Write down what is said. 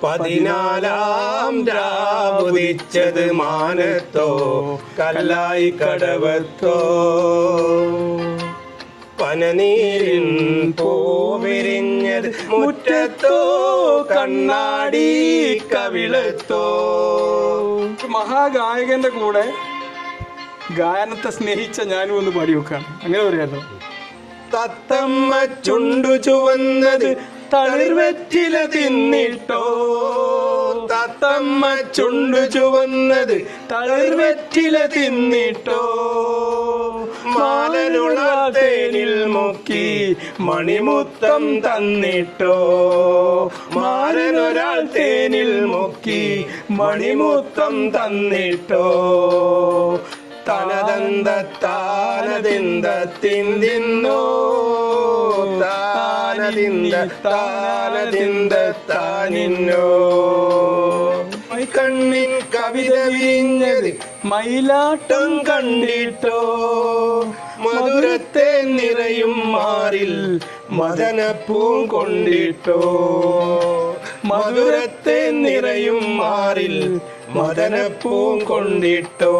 14-ാം രാവുദിച്ചത് മാനത്തോ കല്ലായി കടവത്തോ പനനീരിൻ പൂവിരിഞ്ഞത് മുറ്റത്തോ കണ്ണാടി കവിളത്തോ. മഹാഗായകന്റെ കൂടെ ഗായനത്തെ സ്നേഹിച്ച ഞാനും ഒന്ന് പാടി വെക്കാണ്. അങ്ങനെ പറയാലോ. തത്തമ്മ ചുണ്ടു ചുവന്നത് തളിർവെറ്റില തിന്നിട്ടോ, തത്തമ്മ ചുണ്ടു ചുവന്നത് തളിർവെറ്റില തിന്നിട്ടോ, മാലരുളാൾ തേനിൽ മുക്കി മണിമുത്തം തന്നിട്ടോ, മാലനൊരാൾ തേനിൽ മുക്കി മണിമുത്തം തന്നിട്ടോ, തനദന്ത താനദിന്ദ തിന്തിന്നോ, താനദിന്ദ താനദിന്ദ താനിന്നോ. കണ്ണിൻ കവിത വിരിഞ്ഞത് മയിലാട്ടം കണ്ടിട്ടോ, മധുരത്തെ നിറയും മാറിൽ മദനപ്പൂം കൊണ്ടിട്ടോ, മധുരത്തെ നിറയും മാറിൽ മദനപ്പൂം കൊണ്ടിട്ടോ.